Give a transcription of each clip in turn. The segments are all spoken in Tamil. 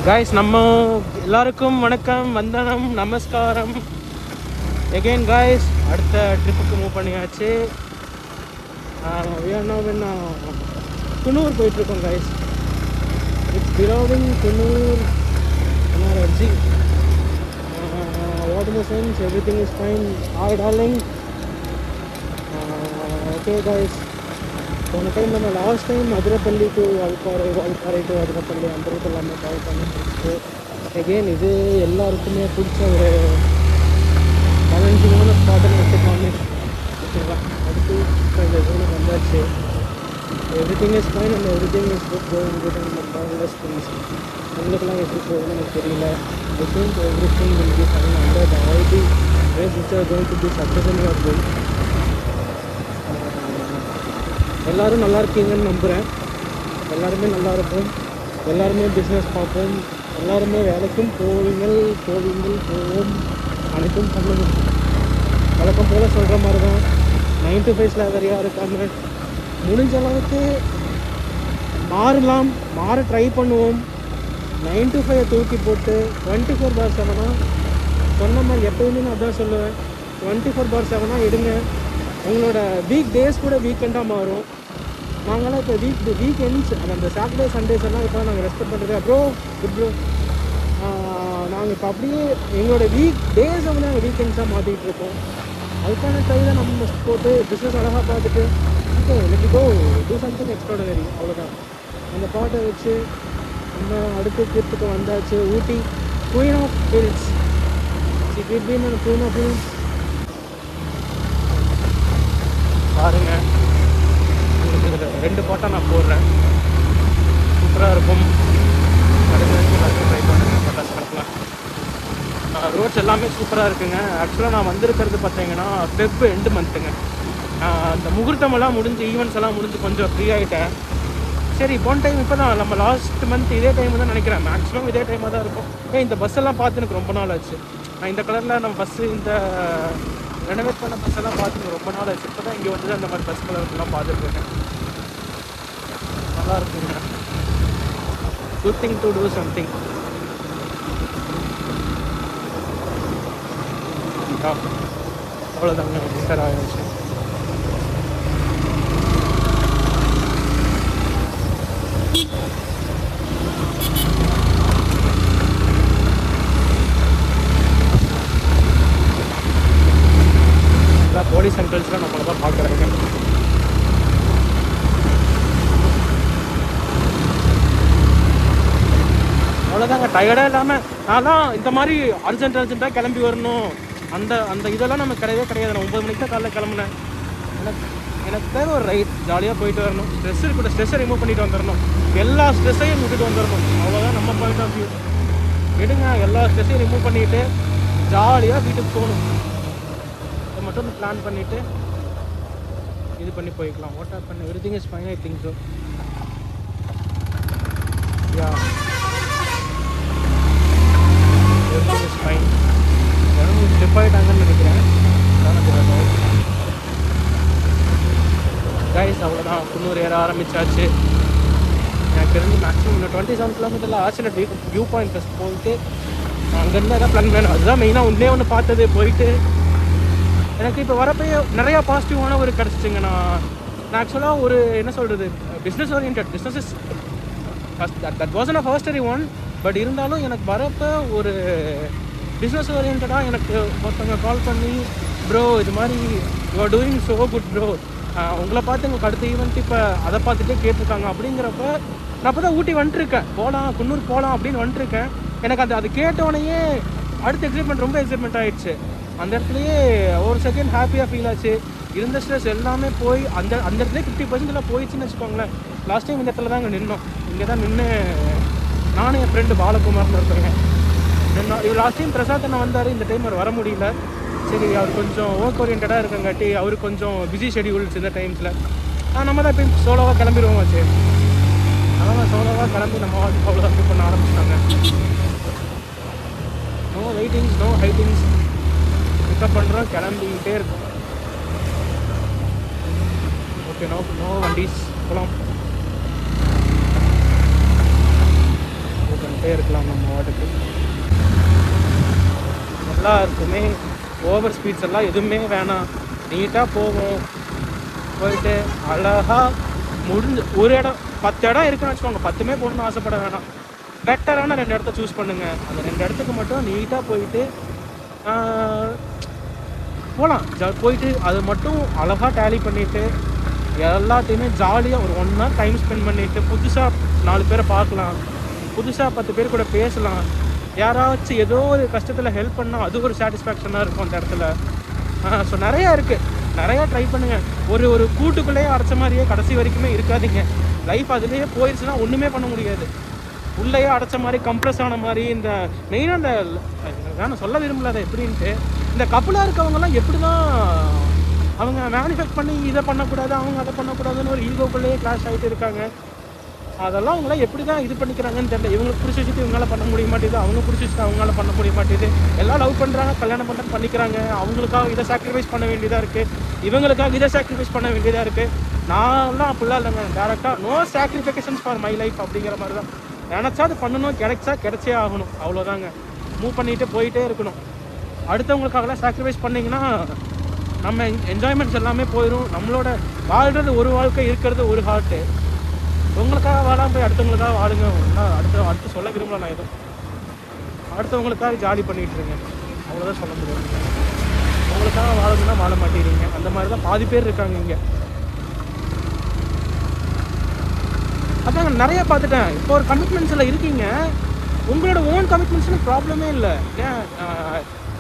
கைஸ், நம்ம எல்லாருக்கும் வணக்கம், வந்தனம், நமஸ்காரம். எகெயின் கைஸ், அடுத்த ட்ரிப்புக்கு மூவ் பண்ணியாச்சு. குன்னூர் போயிட்டுருக்கோம் guys. It's blowing Coonoor NRFG. What in the sense, everything is fine. Hi darling. Okay guys, போன டைம் நம்ம last time Maduraipalli to Valparai to Maduraipalli அந்த ரூட் எல்லாமே கவர் பண்ணிட்டு எகெயின் இது எல்லாருக்குமே பிடிச்ச ஒரு சேலஞ்சிங்கான ஸ்பாட்டுன்னு வச்சுக்கலாமே வச்சுக்கலாம். அடுத்து இப்போ இந்த ஜோனுக்கு வந்தாச்சு. Everything is fine and everything is good going good and progress please. உங்களுக்கெல்லாம் எப்படி போகுதுன்னு எனக்கு தெரியல. I think everything will be fine and the all the ways which are going to be success in your goal. எல்லோரும் நல்லா இருக்கீங்கன்னு நம்புகிறேன். எல்லாருமே நல்லா இருப்போம், எல்லாருமே பிஸ்னஸ் பார்ப்போம், எல்லாருமே வேலைக்கும் போவோம், அனைத்தும் பண்ணுவோம். வழக்கம் போல் சொல்கிற மாதிரி தான் 9 to 5 ஸ்லாவரியாக இருக்காமல் முடிஞ்ச அளவுக்கு மாற ட்ரை பண்ணுவோம். 9 to 5 தூக்கி போட்டு 24/7 சொன்ன மாதிரி எப்போயுமே நான் அதான் சொல்லுவேன். 24/7 எடுங்க. உங்களோட வீக் டேஸ் கூட வீக்கெண்டாக மாறும். நாங்களாம் இப்போ வீக்கெண்ட்ஸ் அந்த சாட்டர்டே சண்டேஸ் எல்லாம் இப்போ நாங்கள் ரெஸ்பெக்ட் பண்ணுறது ப்ரோ குட் ப்ரோ. நாங்கள் இப்போ அப்படியே எங்களோட வீக் டேஸை வந்து நாங்கள் வீக்கெண்ட்ஸாக மாற்றிக்கிட்டு இருக்கோம். அதுக்கான ட்ரையில் நம்ம போட்டு பிஸ்னஸ் அழகாக பார்த்துட்டு okay let go to something extraordinary, அவ்வளோதான். அந்த பாட்டை வச்சு நம்ம அடுத்த ட்ரிப்புக்கு வந்தாச்சு. Ooty queen of hills. Queen of hills பாருங்க. உங்களுக்கு இதில் 2 பாட்டாக நான் போடுறேன். சூப்பராக இருக்கும். அடுத்த ட்ரை பண்ணுங்க. பட்டாசு கட்டலாம். ரோட்ஸ் எல்லாமே சூப்பராக இருக்குங்க. ஆக்சுவலாக நான் வந்திருக்கிறது பார்த்தீங்கன்னா ஃபெப் எண்டு மந்த்துங்க. அந்த முகூர்த்தமெல்லாம் முடிஞ்சு ஈவெண்ட்ஸ் எல்லாம் முடிஞ்சு கொஞ்சம் ஃப்ரீ ஆகிட்டேன். சரி போன டைம் இப்போ தான் நம்ம லாஸ்ட் மந்த் இதே டைம் தான் நினைக்கிறேன். மேக்ஸிமம் இதே டைமாக தான் இருக்கும். இந்த பஸ் எல்லாம் பார்த்து எனக்கு ரொம்ப நாள் ஆச்சு. இந்த கலரில் நம்ம பஸ்ஸு இந்த ரெனோவேட் பண்ண பஸ் எல்லாம் பார்த்து ரொம்ப நாள் ஆச்சு. இப்போ தான் இங்கே வந்து அந்த மாதிரி பஸ் கலர்லாம் பார்த்துட்ருக்கேன். நல்லா இருக்குங்க. Good thing to do something. அவ்வளோதாங்க. வின்டர் ஆகிடுச்சு. போலீஸ் அங்கிள்ஸ்லாம் நம்மளை தான் பார்க்குறாங்க. அவ்வளோதாங்க. டயர்டாக இல்லாமல் நான்லாம் இந்த மாதிரி அர்ஜென்ட்டாக கிளம்பி வரணும் அந்த இதெல்லாம் நம்ம கிடையாது. நான் 9 மணிக்கு தான் காலைல கிளம்புனேன். எனக்கு தேவை ஒரு ரைட், ஜாலியாக போயிட்டு வரணும். ஸ்ட்ரெஸ் இருக்கட்டும், ஸ்ட்ரெஸ்ஸை ரிமூவ் பண்ணிட்டு வந்துடணும். எல்லா ஸ்ட்ரெஸ்ஸையும் விட்டுட்டு வந்துடணும். அவ்வளோதான் நம்ம பாயிண்ட் ஆஃப் வியூ. எடுங்க, எல்லா ஸ்ட்ரெஸ்ஸையும் ரிமூவ் பண்ணிவிட்டு ஜாலியாக வீட்டுக்கு போகணும். அதை மட்டும் பிளான் பண்ணிவிட்டு இது பண்ணி போய்க்கலாம். What happen, everything is fine. I think so. Yeah, everything is fine. யாரும் ஸ்லிப் ஆகிட்டாங்கன்னு நினைக்கிறேன். கைஸ், அவ்வளோதான். குன்னூர் ஏற ஆரம்பித்தாச்சு. எனக்கு தெரிஞ்சு மேக்ஸிமம் இன்னும் 27 கிலோமீட்டரில் ஆர்ச்சிலேட் வியூ பாயிண்ட் ஃபஸ்ட் போயிட்டு அங்கேருந்து எதாவது பிளான் பண்ணணும். அதுதான் மெயினாக ஒன்றே பார்த்தது. போயிட்டு எனக்கு இப்போ வரப்போ நிறையா பாசிட்டிவான ஒரு கிடச்சிச்சுங்க. நான் ஆக்சுவலாக ஒரு என்ன சொல்கிறது, business orient business is first that was an a firstly one. But இருந்தாலும் எனக்கு வரப்போ ஒரு பிஸ்னஸ் ஓரியன்டாக எனக்கு ஒருத்தவங்க கால் பண்ணி ப்ரோ இது மாதிரி you are doing so good bro, உங்களை பார்த்து உங்களுக்கு அடுத்த ஈவெண்ட் இப்போ அதை பார்த்துட்டே கேட்டிருக்காங்க. அப்படிங்கிறப்ப நான் அப்போ தான் ஊட்டி வந்துட்டுருக்கேன். குன்னூர் போகலாம் அப்படின்னு வந்துட்டுருக்கேன். எனக்கு அது கேட்டோடனேயே அடுத்த எக்ஸைட்மெண்ட், ரொம்ப எக்ஸைட்மெண்ட் ஆகிடுச்சு. அந்த இடத்துலையே ஒரு செகண்ட் ஹாப்பியாக ஃபீல் ஆச்சு. இருந்த ஸ்ட்ரெஸ் எல்லாமே போய் அந்த இடத்துல 50% போயிடுச்சுன்னு வச்சுக்கோங்களேன். லாஸ்ட் டைம் இந்த இடத்துல தான் இங்கே நின்னோம். இங்கே தான் நின்று நானும் என் ஃப்ரெண்டு பாலகுமார்னு இருப்பேங்க நின்னோம். இவர் லாஸ்ட் டைம் பிரசாத் அண்ணா வந்தார். இந்த டைம் அவர் வர முடியல. சரி, அவர் கொஞ்சம் ஒர்க் ஓரியன்டாக இருக்கங்காட்டி அவர் கொஞ்சம் பிஸி ஷெடியூல்ஸ் இந்த டைம்ஸில். நம்ம தான் இப்போ சோலோவாக கிளம்பிடுவோம். சரி, அதனால் சோலோவாக கிளம்பி நம்ம வாழ்க்கை அவ்வளோதான் இது பண்ண ஆரம்பிச்சிட்டாங்க. No waitings, no hidings. Pickup பண்ணுறோம், கிளம்பிக்கிட்டே இருக்கும். ஓகே, நோ வண்டிஸ் போகலாம். ஓகே. போயிட்டே இருக்கலாம் நம்ம வாட்டுக்கு. எல்லாருக்குமே ஓவர் ஸ்பீட்ஸ் எல்லாம் எதுவுமே வேணாம், நீட்டாக போவோம். போயிட்டு அழகாக முடிஞ்சு ஒரு இடம் 10 இடம் இருக்குன்னு வச்சுக்கோங்க, 10மே போகணுன்னு ஆசைப்பட வேணாம். பெட்டரான 2 இடத்த சூஸ் பண்ணுங்கள். அந்த 2 இடத்துக்கு மட்டும் நீட்டாக போயிட்டு போகலாம். போயிட்டு அது மட்டும் அழகாக டேலி பண்ணிவிட்டு எல்லாத்தையுமே ஜாலியாக ஒரு 1 hour டைம் ஸ்பெண்ட் பண்ணிவிட்டு புதுசாக 4 பேரை பார்க்கலாம், புதுசாக 10 பேர் கூட பேசலாம். யாராச்சும் ஏதோ ஒரு கஷ்டத்தில் ஹெல்ப் பண்ணால் அது ஒரு சாட்டிஸ்ஃபேக்ஷனாக இருக்கும் அந்த இடத்துல. ஸோ நிறையா இருக்குது, நிறையா ட்ரை பண்ணுங்கள். ஒரு கூட்டுக்குள்ளேயே அடைச்ச மாதிரியே கடைசி வரைக்குமே இருக்காதிங்க. லைஃப் அதுலேயே போயிடுச்சுன்னா ஒன்றுமே பண்ண முடியாது. உள்ளேயே அடைச்ச மாதிரி கம்ப்ரெஸ் ஆன மாதிரி இந்த மெயினாக இந்த நான் சொல்ல விரும்பல அதை எப்படின்ட்டு, இந்த கப்புளாக இருக்கவங்கலாம் எப்படி தான் அவங்க மேனுஃபேக்ட் பண்ணி இதை பண்ணக்கூடாது அவங்க அதை பண்ணக்கூடாதுன்னு ஒரு ஈகோக்குள்ளேயே கிளாஷ் ஆகிட்டு இருக்காங்க. அதெல்லாம் அவங்களாம் எப்படி தான் இது பண்ணிக்கிறாங்கன்னு தெரியல. இவங்களுக்கு பிடிச்சி வச்சுட்டு இவங்களால பண்ண முடிய மாட்டேது, அவங்க பிடிச்சி வச்சுட்டு அவங்களால பண்ண முடிய மாட்டேது. எல்லாம் லவ் பண்ணுறாங்க, கல்யாணம் பண்ணுறது பண்ணிக்கிறாங்க. அவங்களுக்காக இதை சாக்ரிஃபைஸ் பண்ண வேண்டியதாக இருக்குது, இவங்களுக்காக இதை சாக்ரிஃபைஸ் பண்ண வேண்டியதாக இருக்குது. நான்லாம் அப்படிலாம் இல்லைங்க, டேரெக்டாக நோ சாக்ரிஃபிகேஷன்ஸ் ஃபார் மை லைஃப் அப்படிங்கிற மாதிரி தான். நினச்சா அது பண்ணணும், கிடைச்சே ஆகணும், அவ்வளோதாங்க. மூவ் பண்ணிட்டு போயிட்டே இருக்கணும். அடுத்தவங்களுக்காகலாம் சாக்ரிஃபைஸ் பண்ணிங்கன்னா நம்ம என்ஜாய்மெண்ட்ஸ் எல்லாமே போயிடும். நம்மளோட வாழ்கிறது ஒரு வாழ்க்கை, இருக்கிறது ஒரு ஹார்ட்டு. உங்களுக்காக வாழாம போய் அடுத்தவங்களுக்காக வாழுங்க. அடுத்து சொல்ல விரும்பல நான் எதுவும். அடுத்தவங்களுக்காக ஜாலி பண்ணிகிட்டு இருங்க, அவ்வளோதான் சொல்ல முடியும். உங்களுக்காக வாழணும்னா வாழ மாட்டேங்கிறீங்க. அந்த மாதிரி தான் பாதி பேர் இருக்காங்க இங்கே. அதாங்க நிறைய பார்த்துட்டேன். இப்போ ஒரு கமிட்மெண்ட்ஸில் இருக்கீங்க, உங்களோட ஓன் கமிட்மெண்ட்ஸ்னு ப்ராப்ளமே இல்லை. ஏன்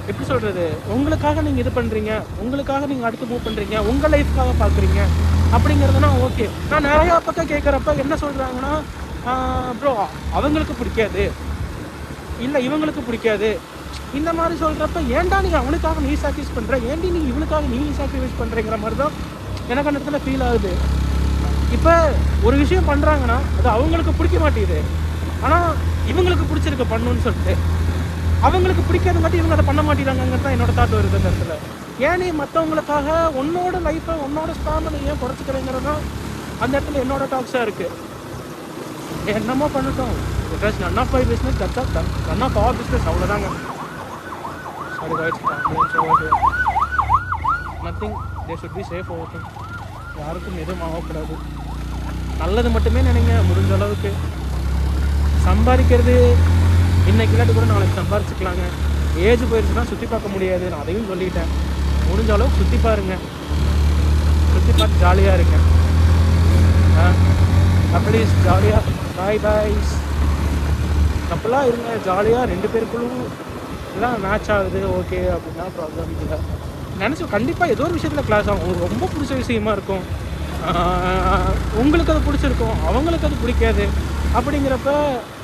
எப்படி சொல்கிறது, உங்களுக்காக நீங்கள் இது பண்ணுறீங்க, உங்களுக்காக நீங்கள் அடுத்து மூவ் பண்ணுறீங்க, உங்கள் லைஃப்காக பார்க்குறீங்க அப்படிங்கிறதுனா ஓகே. நான் நிறையா பக்கம் கேட்குறப்ப என்ன சொல்கிறாங்கன்னா, ப்ரோ அவங்களுக்கு பிடிக்காது, இல்லை இவங்களுக்கு பிடிக்காது, இந்த மாதிரி சொல்கிறப்ப ஏன்டா நீ அவனுக்காக நீ சாக்ரிஃபைஸ் பண்ணுற, ஏன்டி நீ இவனுக்காக நீ சாக்ரிஃபைஸ் பண்ணுறங்கிற மாதிரி தான் எனக்கு அந்த இடத்துல ஃபீல் ஆகுது. இப்போ ஒரு விஷயம் பண்ணுறாங்கன்னா அது அவங்களுக்கு பிடிக்க மாட்டேங்குது, ஆனால் இவங்களுக்கு பிடிச்சிருக்கு பண்ணணுன்னு சொல்லிட்டு. அவங்களுக்கு பிடிக்காதங்காட்டி இவங்க அதை பண்ண மாட்டேங்கிறாங்கிறது தான் என்னோட தாட் வருது அந்த இடத்துல. ஏன் நீ மற்றவங்களுக்காக உன்னோட லைஃப்பை உன்னோட ஸ்பேமை நீ ஏன் குறைச்சிக்கிறேங்கிறது தான் அந்த இடத்துல என்னோட டாக்ஸாக இருக்குது. என்னமோ பண்ணட்டும், because none of my business, none of our business, அவ்வளோதாங்க. Nothing, they should be safe over thing. யாருக்கும் எதுவும் ஆகக்கூடாது, நல்லது மட்டுமே நினைங்க. முடிஞ்ச அளவுக்கு சம்பாதிக்கிறது இன்னைக்கு இல்லாட்டி கூட நாளைக்கு சம்பாரிச்சிக்கலாங்க. ஏஜ் போயிடுச்சுன்னா சுற்றி பார்க்க முடியாது, நான் அதையும் சொல்லிட்டேன். முடிஞ்ச அளவுக்கு சுற்றி பாருங்க, சுற்றி பார்த்து ஜாலியாக இருங்க. அட்லீஸ்ட் ஜாலியாக பாய்ஸ் அப்போல்லாம் இருங்க, ஜாலியாக 2 பேருக்குள்ளும் எல்லாம் மேட்ச் ஆகுது ஓகே அப்படின்னா ப்ராப்ளம் இல்லை. நினச்சி கண்டிப்பாக ஏதோ ஒரு விஷயத்தில் கிளாஸ் ஆகும். உங்களுக்கு ரொம்ப பிடிச்ச விஷயமா இருக்கும், உங்களுக்கு அது பிடிச்சிருக்கும், அவங்களுக்கு அது பிடிக்காது. அப்படிங்கிறப்ப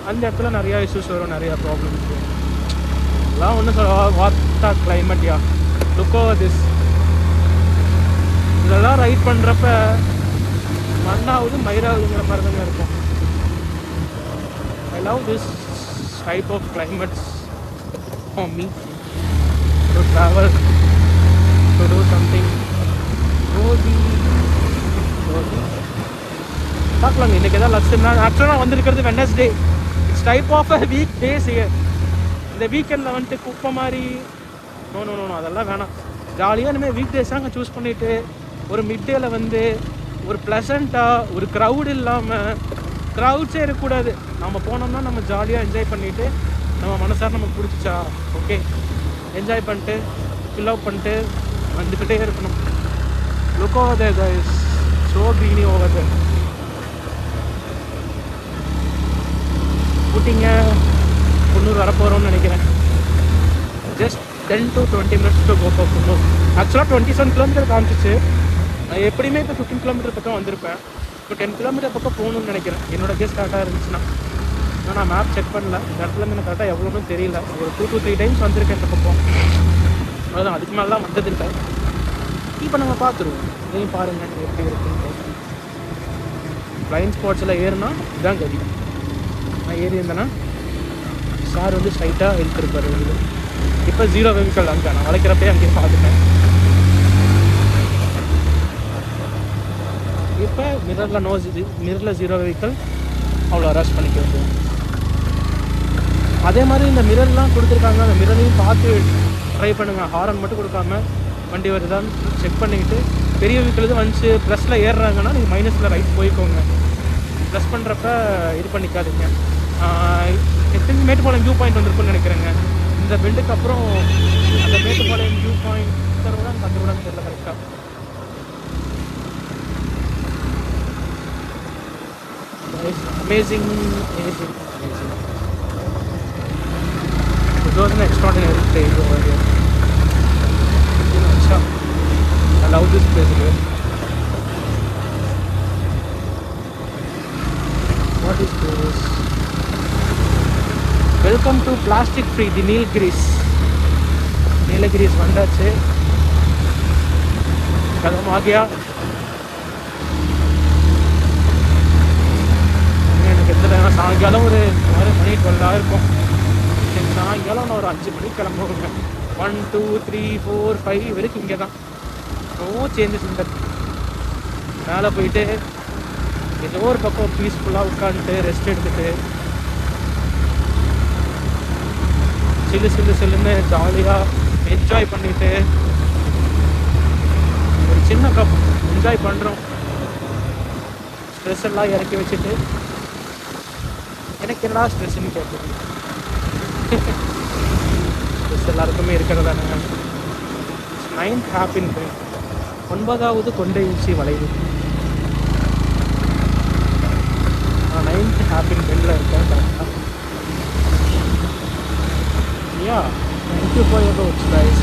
அந்த இடத்துல நிறையா இஷ்யூஸ் வரும், நிறையா ப்ராப்ளம்ஸ் வரும். எல்லாம் ஒன்றும் சொல்ல வாத்தா கிளைமேட்யா லுக்கோ திஸ் இதெல்லாம் ரைட் பண்ணுறப்ப மண்ணாவது மயிராகுதுங்கிற மாதிரி தாங்க இருக்கும். I love this type of climates for me to travel, to do something. பார்க்கலாங்க இன்றைக்கி எதாவது லட்சம்னா. ஆக்சுவலாக வந்திருக்கிறது Wednesday, it's type of a week days. இந்த வீக்கெண்டில் வந்துட்டு குப்பை மாதிரி நோ அதெல்லாம் வேணாம். ஜாலியாக இனிமேல் வீக் டேஸ் தாங்க சூஸ் பண்ணிவிட்டு ஒரு மிட் டேயில் வந்து ஒரு ப்ளசண்ட்டாக, ஒரு க்ரௌட் இல்லாமல், க்ரௌட்ஸே இருக்கக்கூடாது. நம்ம போனோம்னா நம்ம ஜாலியாக என்ஜாய் பண்ணிவிட்டு நம்ம மனசார நமக்கு பிடிச்சிச்சா ஓகே என்ஜாய் பண்ணிட்டு ஃபில் அப் பண்ணிட்டு வந்துக்கிட்டே இருக்கணும். Look over there guys, so greeny over there. ஊட்டிங்க குன்னூர் வரப்போகிறோம்னு நினைக்கிறேன். Just 10 to 20 minutes to go for Coonoor. ஆக்சுவலாக 27 kilometers காமிச்சிச்சு. நான் எப்படியுமே இப்போ 15 kilometers பக்கம் வந்திருப்பேன். இப்போ 10 kilometers பக்கம் போகணும்னு நினைக்கிறேன், என்னோட கெஸ் கரெக்டாக இருந்துச்சுன்னா. நான் மேப் செக் பண்ணல, இந்த இடத்துல இருந்து எனக்கு கரெக்டாக எவ்வளோன்னு தெரியல. ஒரு 2 to 3 times வந்திருக்கேன் இந்த பக்கம், அதுதான் அதுக்கு மேலாம் வந்ததில்லை. இப்போ நம்ம பார்த்துருவோம், இதையும் பாருங்கள் எப்படி இருக்குன்னு. ப்ளைண்ட் ஸ்பாட்ஸில் ஏறுனா இதுதான் கதி. நான் ஏறி இருந்தேன்னா சார் வந்து ஸ்ட்ரைட்டாக இழுத்துருப்பார். இப்போ 0 வெஹிக்கல் அங்கே நான் வளைக்கிறப்பே அங்கேயே பார்த்துட்டேன். இப்போ மிரரில் 0 வெஹிக்கல், அவ்வளோ ரஷ் பண்ணிக்க வேண்டியது. அதே மாதிரி இந்த மிரர்லாம் கொடுத்துருக்காங்க, அந்த மிரரையும் பார்த்து ட்ரை பண்ணுங்கள். ஹாரன் மட்டும் கொடுக்காம வண்டி வருதான்னு செக் பண்ணிக்கிட்டு, பெரிய வெஹிக்கிள் இது வந்துச்சு ப்ளஸில் ஏறுறாங்கன்னா நீங்கள் மைனஸில் ரைட் போய்க்கோங்க. ப்ளஸ் பண்ணுறப்ப இது பண்ணிக்காதீங்க. எத்தனை மேட்டுப்பாளையம் வியூ பாயிண்ட் வந்திருக்குன்னு நினைக்கிறேங்க. இந்த பெண்டுக்கு அப்புறம் அந்த மேட்டுப்பாளையம் வியூ பாயிண்ட் தரோட அந்த கூட தெரியல கரெக்டாக. Amazing, amazing, amazing. It was an extraordinary place over here. I love this place here. What is this? Welcome to Plastic Free, the Nilgiris. Nilgiris vandache. Kadam aa gaya. சாயங்காலம் ஒரு மணி 12 இருக்கும். சாயங்காலம் நான் ஒரு 5 மணிக்கு கிளம்புவேங்க. 1 2 3 4 5 வரைக்கும் இங்கே தான். நோ சேஞ்சஸ் இந்த மேலே போயிட்டு ஏதோ ஒரு பக்கம் பீஸ்ஃபுல்லாக உட்காந்துட்டு ரெஸ்ட் எடுத்துட்டு சில்லுன்னு ஜாலியாக என்ஜாய் பண்ணிட்டு ஒரு சின்ன கப் என்ஜாய் பண்ணுறோம். ஸ்ட்ரெஸ் எல்லாம் இறக்கி வச்சுட்டு எனக்கு என்னடா ஸ்ட்ரெஸ்ன்னு கேட்குது. ஸ்ட்ரெஸ் எல்லாருக்குமே இருக்கிறதானே. 9th ஹாப்பின் பெண், 9வது கொண்டை ஊசி வளைவு. நான் 9th ஹாப்பின் பெண்ணில் இருக்கேன். கரெக்டாக yeah. Thank you for your roads guys.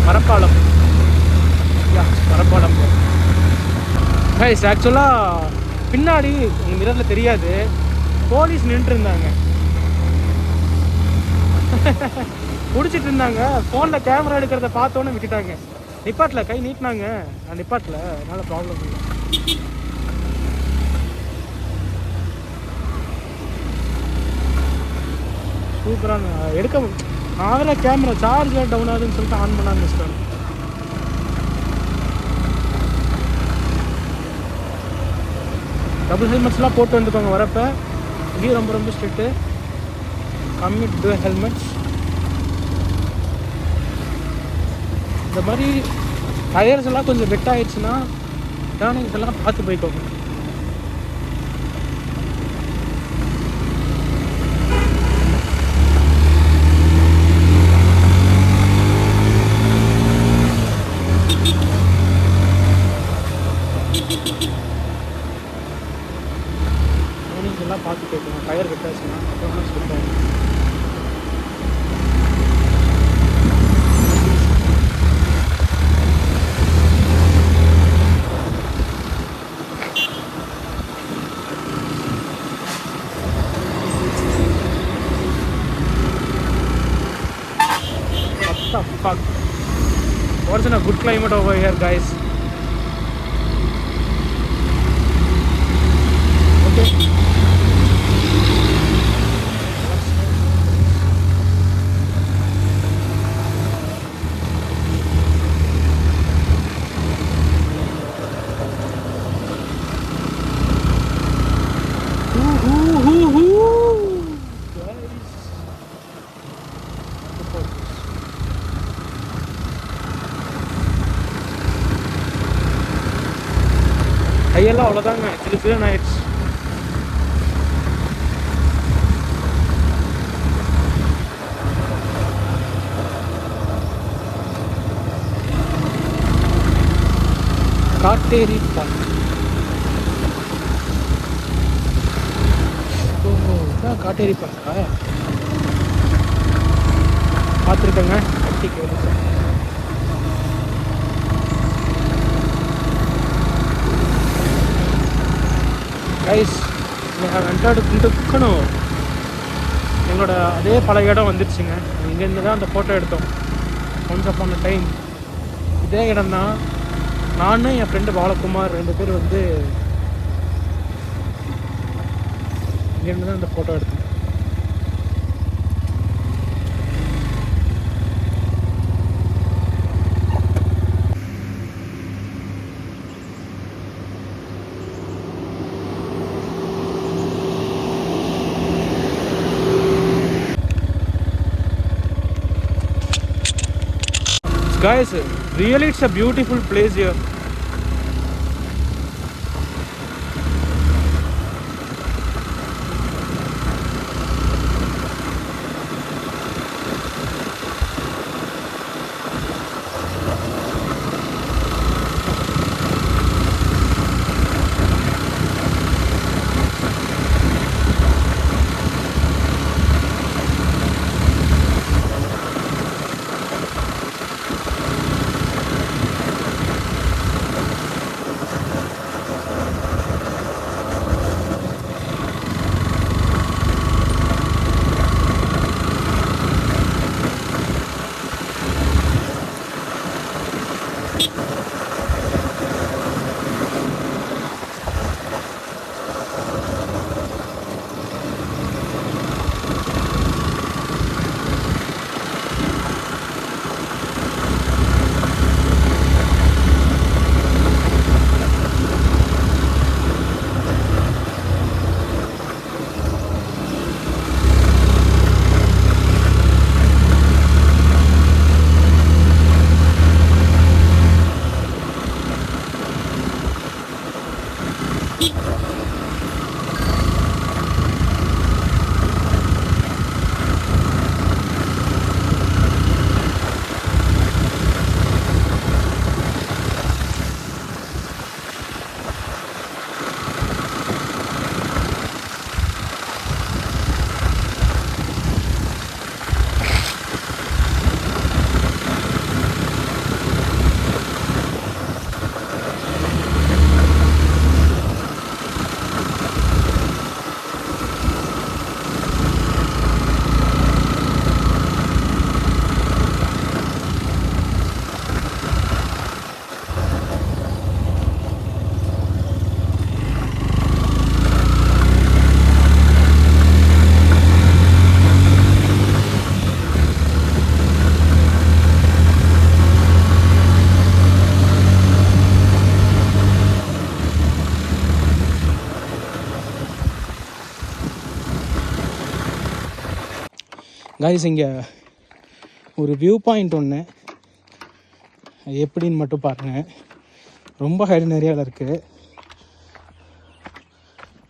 Marappalam. Yeah Marappalam guys. ஆக்சுவலாக பின்னாடி உங்கள் மிரரில் தெரியாது, போலீஸ் நின்றுருந்தாங்க, பிடிச்சிட்டு இருந்தாங்க. ஃபோனில் கேமரா எடுக்கிறத பார்த்தோன்னே விட்டுட்டாங்க. நிப்பாட்டில் கை நீட்டினாங்க, நான் நிப்பாட்டில், அதனால ப்ராப்ளம் இல்லை. சூப்பரான எடுக்க ஆகிற கேமரா சார்ஜ் டவுன் ஆகுதுன்னு சொல்லிட்டு ஆன் பண்ண ஆரம்பிச்சிட்டாங்க. டபுள் ஹெல்மெட்ஸ்லாம் போட்டு வந்துக்கோங்க வரப்போ. இங்கேயும் ரொம்ப ஸ்ட்ரிக்ட்டு. Commit to helmets. இந்த மாதிரி டயர்ஸ் எல்லாம் கொஞ்சம் வெட் ஆகிடுச்சுன்னா டேர்னிங்ஸ் எல்லாம் பார்த்து போய்க்கோங்க. எல்லாம் பார்த்து போய்க்கோங்க. டயர் வெட்டாச்சுன்னா அப்புறம் ஸ்லிப் ஆகும். What's in a good climate over here, guys? Okay. கையெல்லாம் அவ்வளோதாங்க, சிலுன்னு ஆயிடுச்சு. காட்டேரி பார்க். ஓ இதான் காட்டேரி பார்க்கா? பார்த்துருக்கேங்க. Guys, we have entered into Kannur. எங்களோட அதே பழைய இடம் வந்துடுச்சுங்க. இங்கேருந்து தான் அந்த ஃபோட்டோ எடுத்தோம் ஒன்ஸ் அப்பான் அ டைம். இதே இடம் தான். நானும் என் ஃப்ரெண்டு பாலகுமார் 2 பேர் வந்து இங்கேருந்து தான் அந்த ஃபோட்டோ எடுத்தோம். Guys, really it's a beautiful place here. Guys, இங்கே ஒரு வியூ பாயிண்ட் ஒன்று எப்படின்னு மட்டும் பாருங்கள். ரொம்ப ஹைடன் ஏரியாவில் இருக்குது.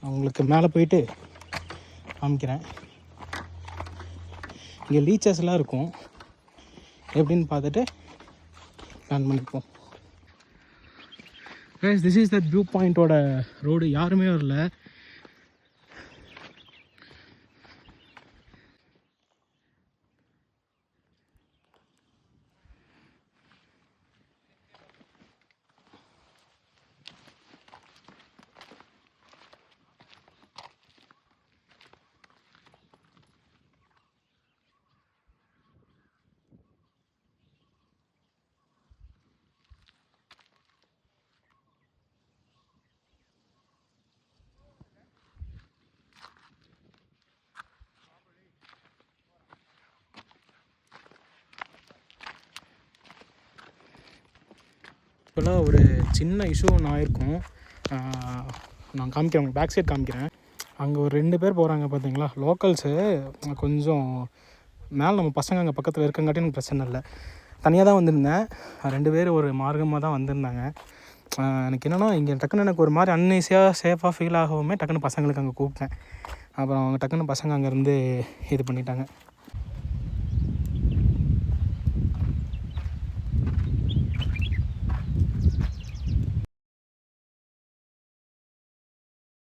அவங்களுக்கு மேலே போயிட்டு காமிக்கிறேன். இங்கே லீச்சஸ்லாம் இருக்கும். எப்படின்னு பார்த்துட்டு பிளான் பண்ணிப்போம். கைஸ், திஸ் இஸ் த வியூ பாயிண்ட்டோட ரோடு. யாருமே வரல. இப்போலாம் ஒரு சின்ன இஷ்யூ ஒன்று ஆயிருக்கும். நான் காமிக்கிறேன், உங்களுக்கு பேக் சைட் காமிக்கிறேன். அங்கே ஒரு 2 பேர் போகிறாங்க பார்த்தீங்களா, லோக்கல்ஸு. கொஞ்சம் மேலே நம்ம பசங்க அங்கே பக்கத்தில் இருக்கங்காட்டி எனக்கு பிரச்சனை இல்லை. தனியாக தான் வந்திருந்தேன். 2 பேர் ஒரு மார்க்கமாக தான் வந்திருந்தாங்க. எனக்கு என்னென்னா, இங்கே டக்குன்னு எனக்கு ஒரு மாதிரி அன்ஈஸியாக சேஃபாக ஃபீல் ஆகவுமே டக்குன்னு பசங்களுக்கு அங்கே கூப்பிட்டேன். அப்புறம் அவங்க டக்குன்னு பசங்க அங்கேருந்து இது பண்ணிட்டாங்க.